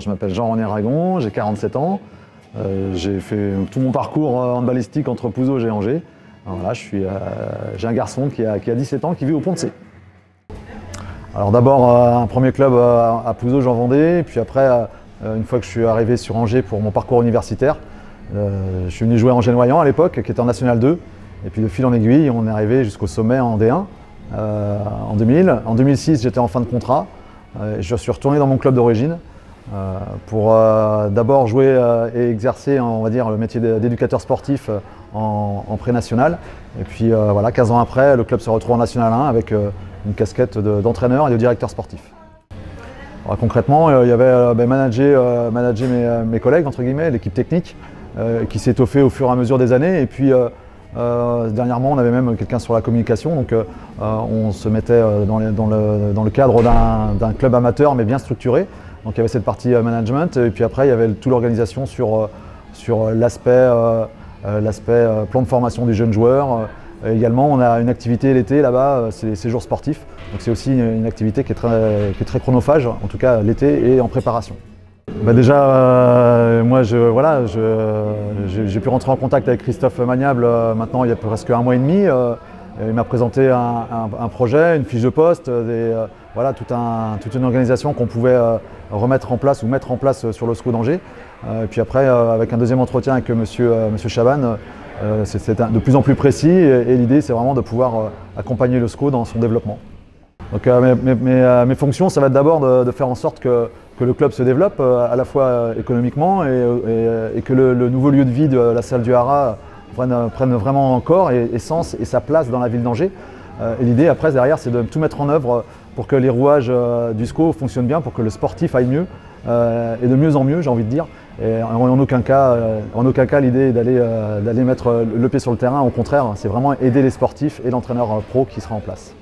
je m'appelle Jean-René Ragon, j'ai 47 ans. J'ai fait tout mon parcours handballistique entre Pouzauges et Angers. Voilà, j'ai un garçon qui a 17 ans qui vit au Pont de C. Alors d'abord un premier club à Pouzauges en Vendée, et puis après, une fois que je suis arrivé sur Angers pour mon parcours universitaire, je suis venu jouer à Angers-Noyant à l'époque, qui était en National 2. Et puis de fil en aiguille, on est arrivé jusqu'au sommet en D1 en 2000. En 2006, j'étais en fin de contrat. Je suis retourné dans mon club d'origine pour d'abord jouer et exercer, on va dire, le métier d'éducateur sportif en pré-national. Et puis voilà, 15 ans après, le club se retrouve en National 1 avec une casquette d'entraîneur et de directeur sportif. Alors, concrètement, il y avait manager mes collègues, entre guillemets, l'équipe technique, qui s'est étoffée au fur et à mesure des années. Et puis dernièrement, on avait même quelqu'un sur la communication, donc on se mettait dans le cadre d'un club amateur mais bien structuré. Donc il y avait cette partie management, et puis après il y avait toute l'organisation sur l'aspect plan de formation des jeunes joueurs. Également, on a une activité l'été là-bas, c'est les séjours sportifs. Donc c'est aussi une activité qui est très chronophage, en tout cas l'été et en préparation. Déjà, moi j'ai pu rentrer en contact avec Christophe Maniable maintenant il y a presque un mois et demi. Il m'a présenté un projet, une fiche de poste, voilà, toute une organisation qu'on pouvait remettre en place ou mettre en place sur le SCO d'Angers. Et puis après, avec un deuxième entretien avec monsieur Chaban, c'est de plus en plus précis, et l'idée c'est vraiment de pouvoir accompagner le SCO dans son développement. Donc mes fonctions, ça va être d'abord de faire en sorte que le club se développe à la fois économiquement et que le nouveau lieu de vie de la salle du Haras prenne vraiment corps et sens et sa place dans la ville d'Angers. Et l'idée après derrière, c'est de tout mettre en œuvre pour que les rouages du SCO fonctionnent bien, pour que le sportif aille mieux et de mieux en mieux, j'ai envie de dire. Et en aucun cas l'idée est d'aller mettre le pied sur le terrain. Au contraire, c'est vraiment aider les sportifs et l'entraîneur pro qui sera en place.